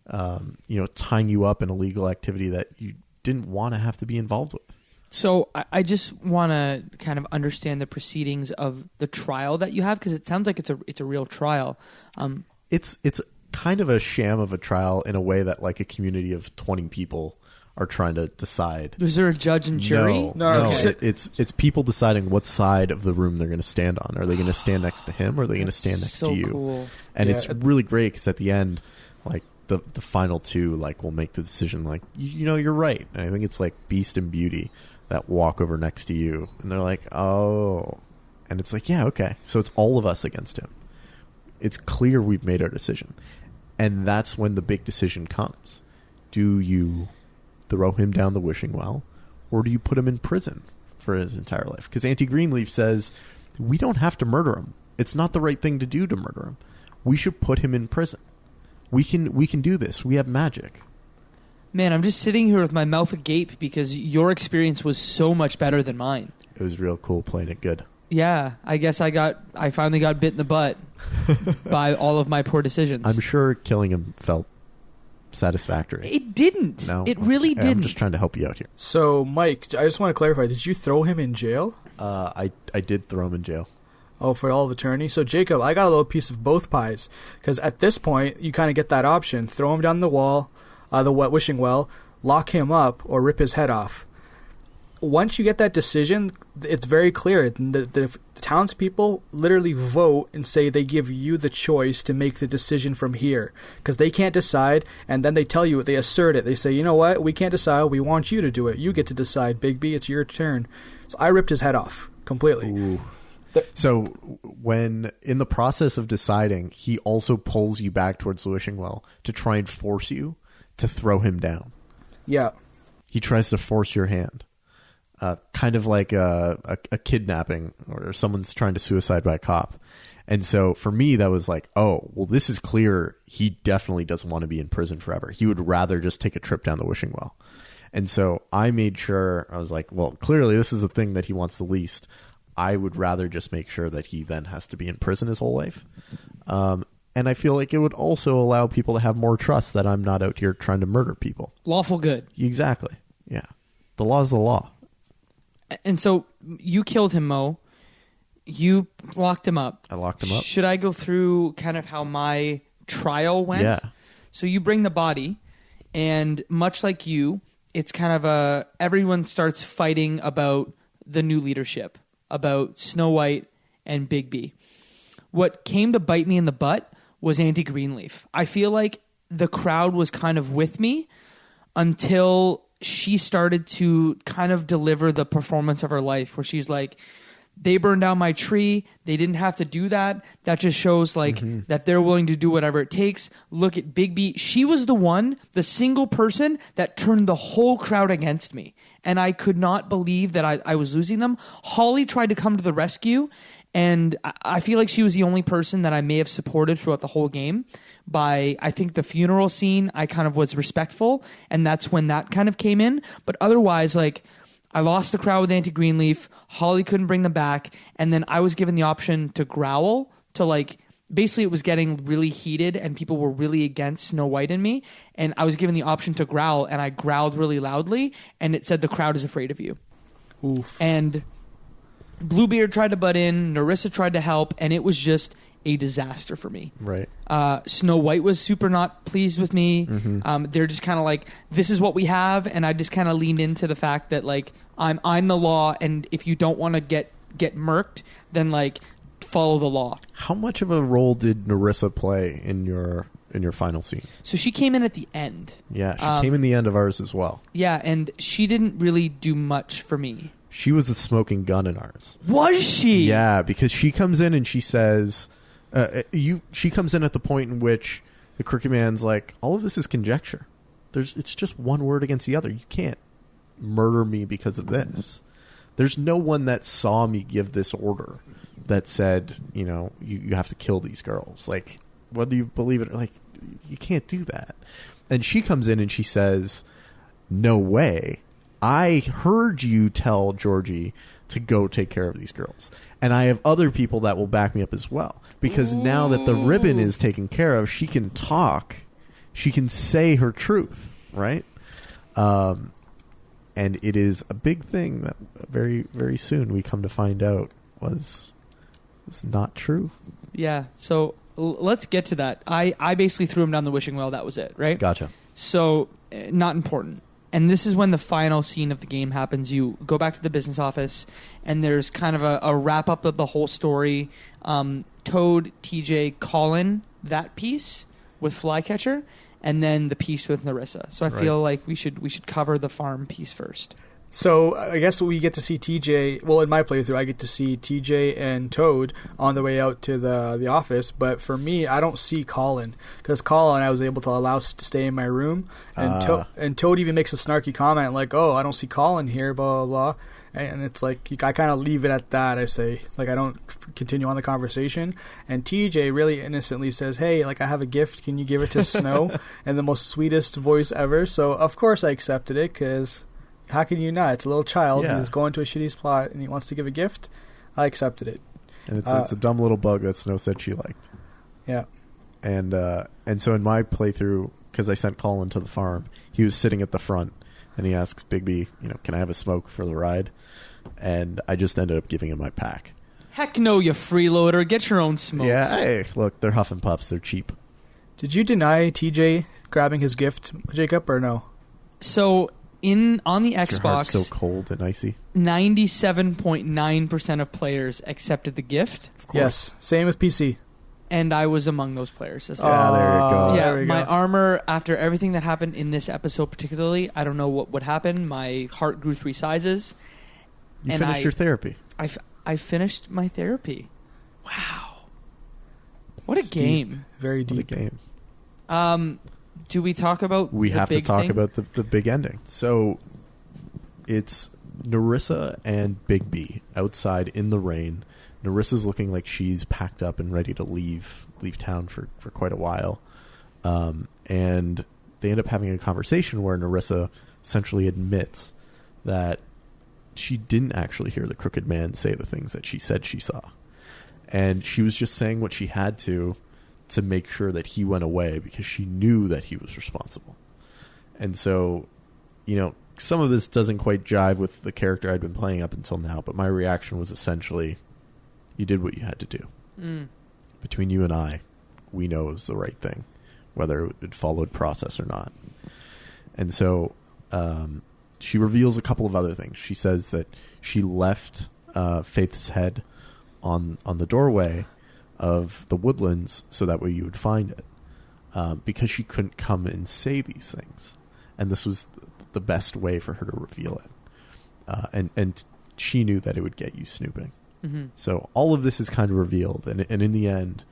tying you up in a legal activity that you didn't want to have to be involved with. So I just want to kind of understand the proceedings of the trial that you have, because it sounds like it's a real trial. It's kind of a sham of a trial in a way that like a community of 20 people are trying to decide. Is there a judge and jury? No. Okay. It's people deciding what side of the room they're going to stand on. Are they going to stand next to him, or are they going to stand next to you? Cool. And it's really great because at the end, like the final two, like will make the decision. Like you're right. And I think it's like Beast and Beauty that walk over next to you, and they're like, oh, and it's like, yeah, okay. So it's all of us against him. It's clear we've made our decision, and that's when the big decision comes. Do you throw him down the wishing well, or do you put him in prison for his entire life? Because Anti-Greenleaf says we don't have to murder him. It's not the right thing to do to murder him. We should put him in prison. We can do this. We have magic. Man, I'm just sitting here with my mouth agape because your experience was so much better than mine. It was real cool playing it good. Yeah, I guess I finally got bit in the butt by all of my poor decisions. I'm sure killing him felt satisfactory. It didn't. No? It really Okay, didn't. I'm just trying to help you out here. So, Mike, I just want to clarify. Did you throw him in jail? I did throw him in jail. Oh, for all of eternity? So, Jacob, I got a little piece of both pies. Because at this point, you kind of get that option. Throw him down the wall, the wishing well, lock him up, or rip his head off. Once you get that decision, it's very clear. The townspeople literally vote and say they give you the choice to make the decision from here. Because they can't decide, and then they tell you, they assert it. They say, you know what, we can't decide, we want you to do it. You get to decide, Bigby, it's your turn. So I ripped his head off completely. Ooh. So when in the process of deciding, he also pulls you back towards the wishing well to try and force you to throw him down. Yeah. He tries to force your hand. kind of like a kidnapping or someone's trying to suicide by a cop. And so for me, that was like, oh, well, this is clear. He definitely doesn't want to be in prison forever. He would rather just take a trip down the wishing well. And so I made sure, I was like, well, clearly this is the thing that he wants the least. I would rather just make sure that he then has to be in prison his whole life. And I feel like it would also allow people to have more trust that I'm not out here trying to murder people. Lawful good. Exactly. Yeah. The law is the law. And so you killed him, Mo. You locked him up. I locked him up. Should I go through kind of how my trial went? Yeah. So you bring the body, and much like you, it's kind of everyone starts fighting about the new leadership, about Snow White and Bigby. What came to bite me in the butt was Auntie Greenleaf. I feel like the crowd was kind of with me until she started to kind of deliver the performance of her life, where she's like, they burned down my tree. They didn't have to do that. That just shows like that they're willing to do whatever it takes. Look at Bigby. She was the single person that turned the whole crowd against me. And I could not believe that I was losing them. Holly tried to come to the rescue. And I feel like she was the only person that I may have supported throughout the whole game. By, I think, the funeral scene, I kind of was respectful. And that's when that kind of came in. But otherwise, like, I lost the crowd with Auntie Greenleaf. Holly couldn't bring them back. And then I was given the option to growl, to like, basically it was getting really heated and people were really against Snow White and me. And I was given the option to growl, and I growled really loudly. And it said, the crowd is afraid of you. Oof. And Bluebeard tried to butt in. Nerissa tried to help. And it was just a disaster for me. Right. Snow White was super not pleased with me. They're just kind of like, this is what we have. And I just kind of leaned into the fact that like, I'm the law, and if you don't want to get murked, then like follow the law. How much of a role did Nerissa play in your final scene? So she came in at the end. Yeah, she came in the end of ours as well. Yeah, and she didn't really do much for me. She was the smoking gun in ours. Was she? Yeah, because she comes in and she says, she comes in at the point in which the Crooked Man's like, all of this is conjecture. It's just one word against the other. You can't murder me because of this. There's no one that saw me give this order that said, you have to kill these girls. Like, whether you believe it or like, you can't do that. And she comes in and she says, no way. I heard you tell Georgie to go take care of these girls. And I have other people that will back me up as well. Because now that the ribbon is taken care of, she can talk. She can say her truth, right? And it is a big thing that very, very soon we come to find out was not true. Yeah, so let's get to that. I basically threw him down the wishing well. That was it, right? Gotcha. So, not important. And this is when the final scene of the game happens. You go back to the business office, and there's kind of a wrap-up of the whole story. Toad, TJ, Colin, that piece with Flycatcher, and then the piece with Nerissa. So I feel like we should cover the farm piece first. So I guess we get to see TJ. Well, in my playthrough, I get to see TJ and Toad on the way out to the office. But for me, I don't see Colin, because Colin I was able to allow to stay in my room, and Toad even makes a snarky comment like, "Oh, I don't see Colin here," blah blah blah. And it's like I kind of leave it at that. I say like I don't continue on the conversation. And TJ really innocently says, "Hey, like I have a gift. Can you give it to Snow?" And the most sweetest voice ever. So of course I accepted it, because how can you not? It's a little child who's going to a shitty spot and he wants to give a gift. I accepted it. And it's a dumb little bug that Snow said she liked. Yeah. And so in my playthrough, because I sent Colin to the farm, he was sitting at the front, and he asks Bigby, can I have a smoke for the ride? And I just ended up giving him my pack. Heck no, you freeloader. Get your own smokes. Yeah, hey, look, they're Huff and Puffs. They're cheap. Did you deny TJ grabbing his gift, Jacob, or no? So on the Is your heart Xbox, still cold and icy? 97.9% of players accepted the gift. Of course. Yes, same with PC. And I was among those players. Yeah, there you go. Yeah, there we my go. armor, after everything that happened in this episode particularly, I don't know what would happen. My heart grew 3 sizes. You finished your therapy. I finished my therapy. Wow. What a game. Deep. Very deep. What a game. Do we talk about We the have to big talk thing? about the big ending. So it's Nerissa and Bigby outside in the rain. Nerissa's looking like she's packed up and ready to leave town for quite a while. And they end up having a conversation where Nerissa essentially admits that she didn't actually hear the Crooked Man say the things that she said she saw. And she was just saying what she had to make sure that he went away because she knew that he was responsible. And so, some of this doesn't quite jive with the character I'd been playing up until now, but my reaction was essentially, you did what you had to do. Between you and I, we know it was the right thing, whether it followed process or not. And so she reveals a couple of other things. She says that she left Faith's head on the doorway of the woodlands so that way you would find it, because she couldn't come and say these things. And this was the best way for her to reveal it. And she knew that it would get you snooping. Mm-hmm. So all of this is kind of revealed. And in the end,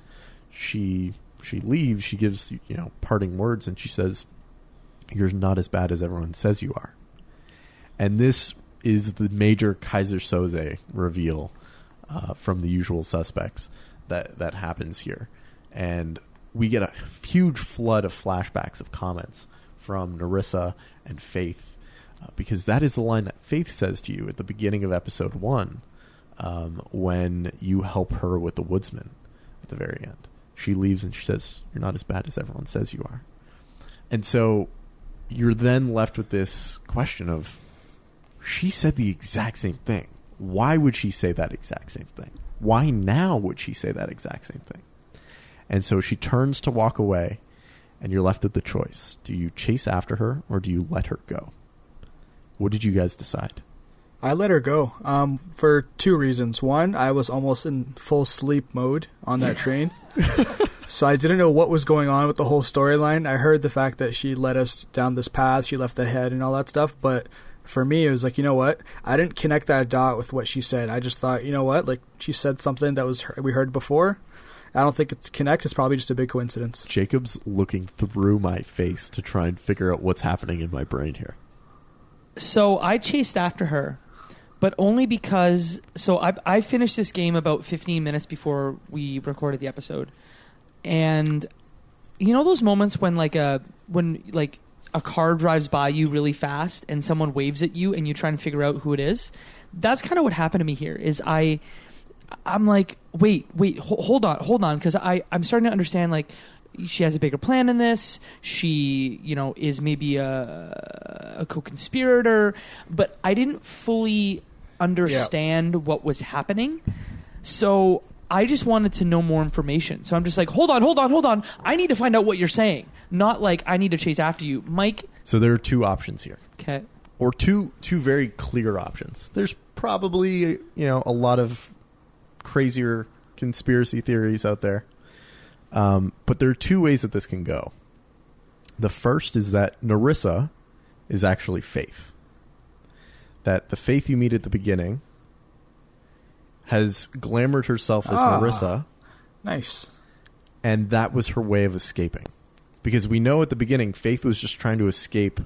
she leaves. She gives, parting words, and she says, "You're not as bad as everyone says you are." And this is the major Kaiser Soze reveal from The Usual Suspects that happens here. And we get a huge flood of flashbacks of comments from Nerissa and Faith, because that is the line that Faith says to you at the beginning of episode 1, when you help her with the woodsman at the very end. She leaves and she says, "You're not as bad as everyone says you are." And so you're then left with this question of, she said the exact same thing. Why would she say that exact same thing? Why now would she say that exact same thing? And so she turns to walk away, and you're left with the choice. Do you chase after her, or do you let her go? What did you guys decide? I let her go for two reasons. One, I was almost in full sleep mode on that train. So I didn't know what was going on with the whole storyline. I heard the fact that she led us down this path, she left the head and all that stuff, but for me, it was like, you know what? I didn't connect that dot with what she said. I just thought, you know what? Like, she said something that we heard before. I don't think it's connect. It's probably just a big coincidence. Jacob's looking through my face to try and figure out what's happening in my brain here. So I chased after her, but only because... So I finished this game about 15 minutes before we recorded the episode. And you know those moments when a car drives by you really fast and someone waves at you and you try and figure out who it is? That's kind of what happened to me here. Is I'm like, wait, hold on, because I'm starting to understand, like, she has a bigger plan in this. She, is maybe a co-conspirator, but I didn't fully understand what was happening. So I just wanted to know more information. So I'm just like, hold on. I need to find out what you're saying. Not like I need to chase after you. Mike? So there are two options here. Okay. Or two very clear options. There's probably, a lot of crazier conspiracy theories out there. But there are two ways that this can go. The first is that Nerissa is actually Faith. That the Faith you meet at the beginning has glamoured herself as Nerissa. Nice. And that was her way of escaping. Because we know at the beginning, Faith was just trying to escape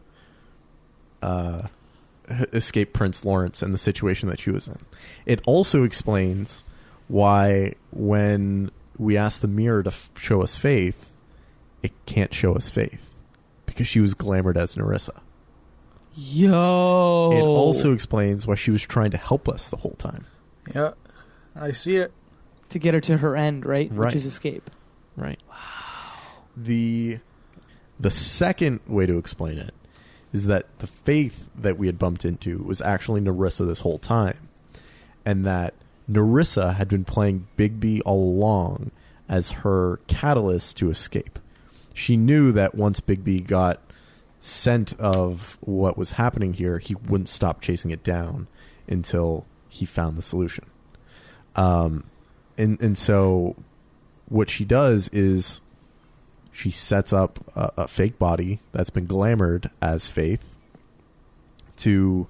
Prince Lawrence and the situation that she was in. It also explains why when we asked the mirror to show us Faith, it can't show us Faith. Because she was glamoured as Nerissa. Yo! It also explains why she was trying to help us the whole time. Yeah. I see it. To get her to her end, right? Right. Which is escape. Right. Wow. The second way to explain it is that the Faith that we had bumped into was actually Nerissa this whole time. And that Nerissa had been playing Bigby all along as her catalyst to escape. She knew that once Bigby got scent of what was happening here, he wouldn't stop chasing it down until he found the solution. And so what she does is she sets up a fake body that's been glamoured as Faith to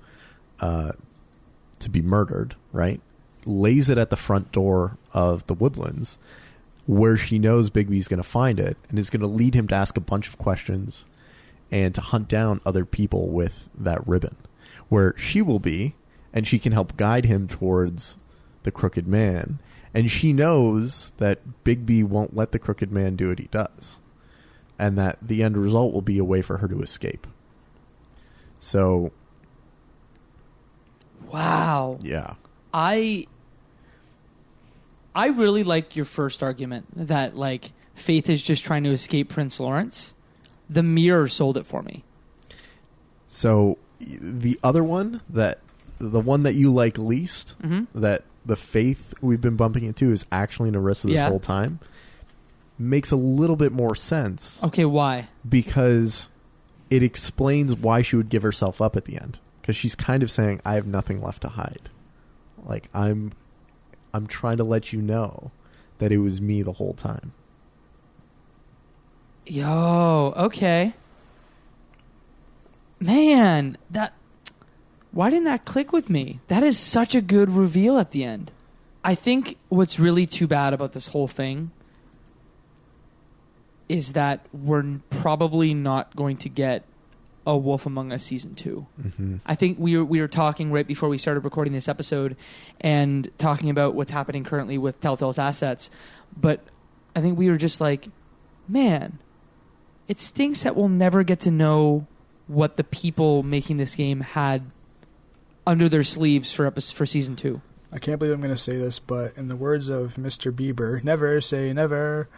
be murdered, right? Lays it at the front door of the Woodlands where she knows Bigby's going to find it and is going to lead him to ask a bunch of questions and to hunt down other people with that ribbon. Where she will be and she can help guide him towards the crooked man. And she knows that Bigby won't let the crooked man do what he does, and that the end result will be a way for her to escape. So, wow. yeah. I really like your first argument that like Faith is just trying to escape Prince Lawrence. The mirror sold it for me. So the other one, the one that you like least, that the Faith we've been bumping into is actually Nerissa this whole time, makes a little bit more sense. Okay, why? Because it explains why she would give herself up at the end. Because she's kind of saying, I have nothing left to hide. Like, I'm trying to let you know that it was me the whole time. Yo, okay. Man, why didn't that click with me? That is such a good reveal at the end. I think what's really too bad about this whole thing is that we're probably not going to get a Wolf Among Us Season 2. Mm-hmm. I think we were talking right before we started recording this episode and talking about what's happening currently with Telltale's assets. But I think we were just like, man, it stinks that we'll never get to know what the people making this game had under their sleeves for Season 2. I can't believe I'm going to say this, but in the words of Mr. Bieber, never say never.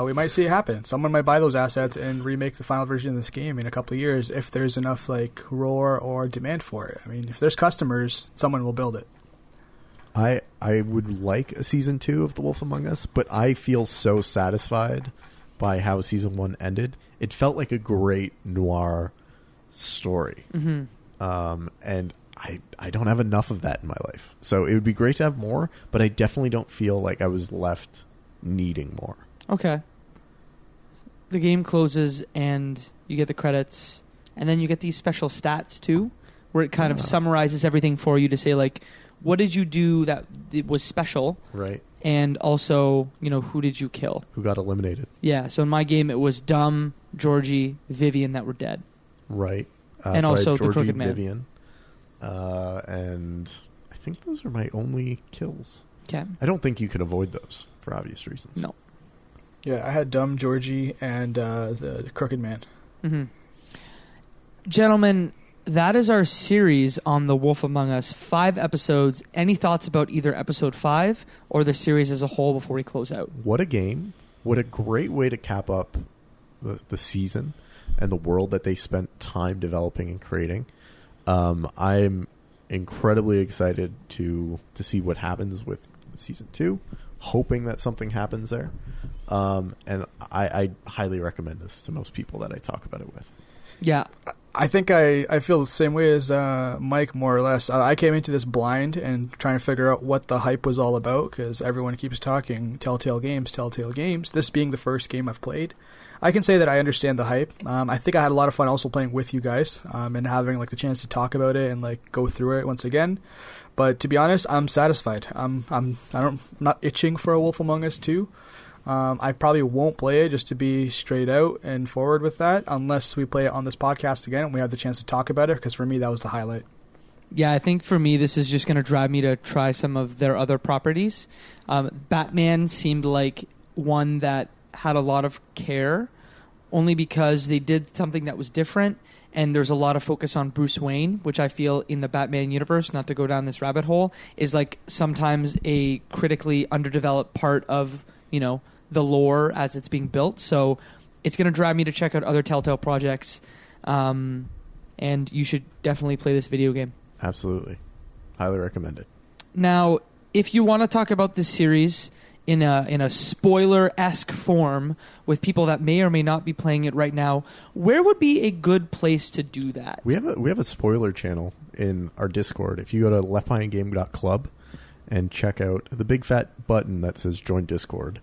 We might see it happen. Someone might buy those assets and remake the final version of this game in a couple of years if there's enough like roar or demand for it. I mean, if there's customers, someone will build it. I would like a Season 2 of The Wolf Among Us, but I feel so satisfied by how Season 1 ended. It felt like a great noir story. Mm-hmm. And I don't have enough of that in my life. So it would be great to have more, but I definitely don't feel like I was left needing more. Okay. The game closes and you get the credits, and then you get these special stats too, where it kind of summarizes everything for you to say like, what did you do that it was special? Right. And also, who did you kill? Who got eliminated? Yeah, so in my game it was Dumb, Georgie, Vivian that were dead. Right. And so also I had the Georgie, Crooked Man. Vivian. And I think those are my only kills. Okay. I don't think you can avoid those for obvious reasons. No. Yeah, I had Dumb, Georgie, and the Crooked Man. Mm-hmm. Gentlemen, that is our series on The Wolf Among Us. 5 episodes. Any thoughts about either episode 5 or the series as a whole before we close out? What a game. What a great way to cap up the season and the world that they spent time developing and creating. I'm incredibly excited to see what happens with Season 2, hoping that something happens there. And I highly recommend this to most people that I talk about it with. Yeah. I think I feel the same way as Mike, more or less. I came into this blind and trying to figure out what the hype was all about, because everyone keeps talking Telltale Games, this being the first game I've played. I can say that I understand the hype. I think I had a lot of fun also playing with you guys and having like the chance to talk about it and like go through it once again. But to be honest, I'm satisfied. I'm not itching for a Wolf Among Us 2. I probably won't play it, just to be straight out and forward with that, unless we play it on this podcast again and we have the chance to talk about it, because for me that was the highlight. Yeah, I think for me this is just going to drive me to try some of their other properties. Batman seemed like one that had a lot of care, only because they did something that was different, and there's a lot of focus on Bruce Wayne, which I feel in the Batman universe, not to go down this rabbit hole, is like sometimes a critically underdeveloped part of, the lore as it's being built. So it's going to drive me to check out other Telltale projects, and you should definitely play this video game. Absolutely. Highly recommend it. Now, if you want to talk about this series in a spoiler-esque form with people that may or may not be playing it right now, where would be a good place to do that? We have a spoiler channel in our Discord. If you go to leftbehindgame.club and check out the big fat button that says join Discord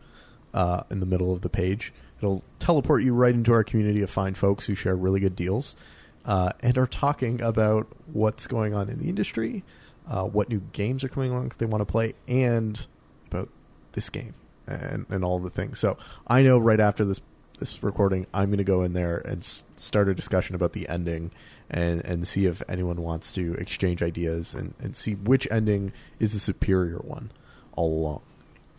in the middle of the page, it'll teleport you right into our community of fine folks who share really good deals and are talking about what's going on in the industry, what new games are coming along that they want to play, and about this game and all the things. So I know right after this recording, I'm going to go in there and start a discussion about the ending and see if anyone wants to exchange ideas and see which ending is the superior one all along.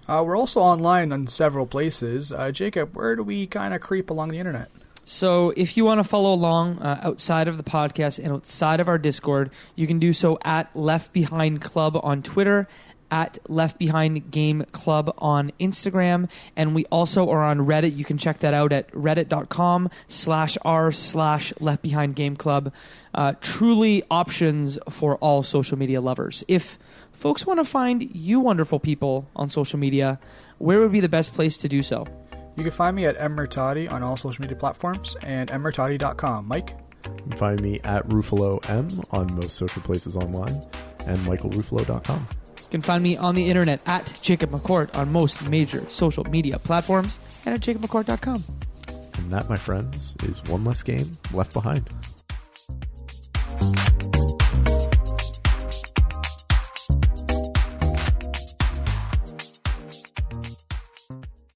We're also online on several places. Jacob, where do we kind of creep along the internet? So if you want to follow along outside of the podcast and outside of our Discord, you can do so at Left Behind Club on Twitter, at Left Behind Game Club on Instagram, and we also are on Reddit. You can check that out at reddit.com/r/Left Behind Game Club. Truly options for all social media lovers. If folks want to find you wonderful people on social media, where would be the best place to do so? You can find me at Murtadi on all social media platforms and murtadi.com. Mike? You can find me at Ruffolo M on most social places online and michaelruffolo.com. You can find me on the internet at Jacob McCourt on most major social media platforms and at jacobmccourt.com. And that, my friends, is one less game left behind.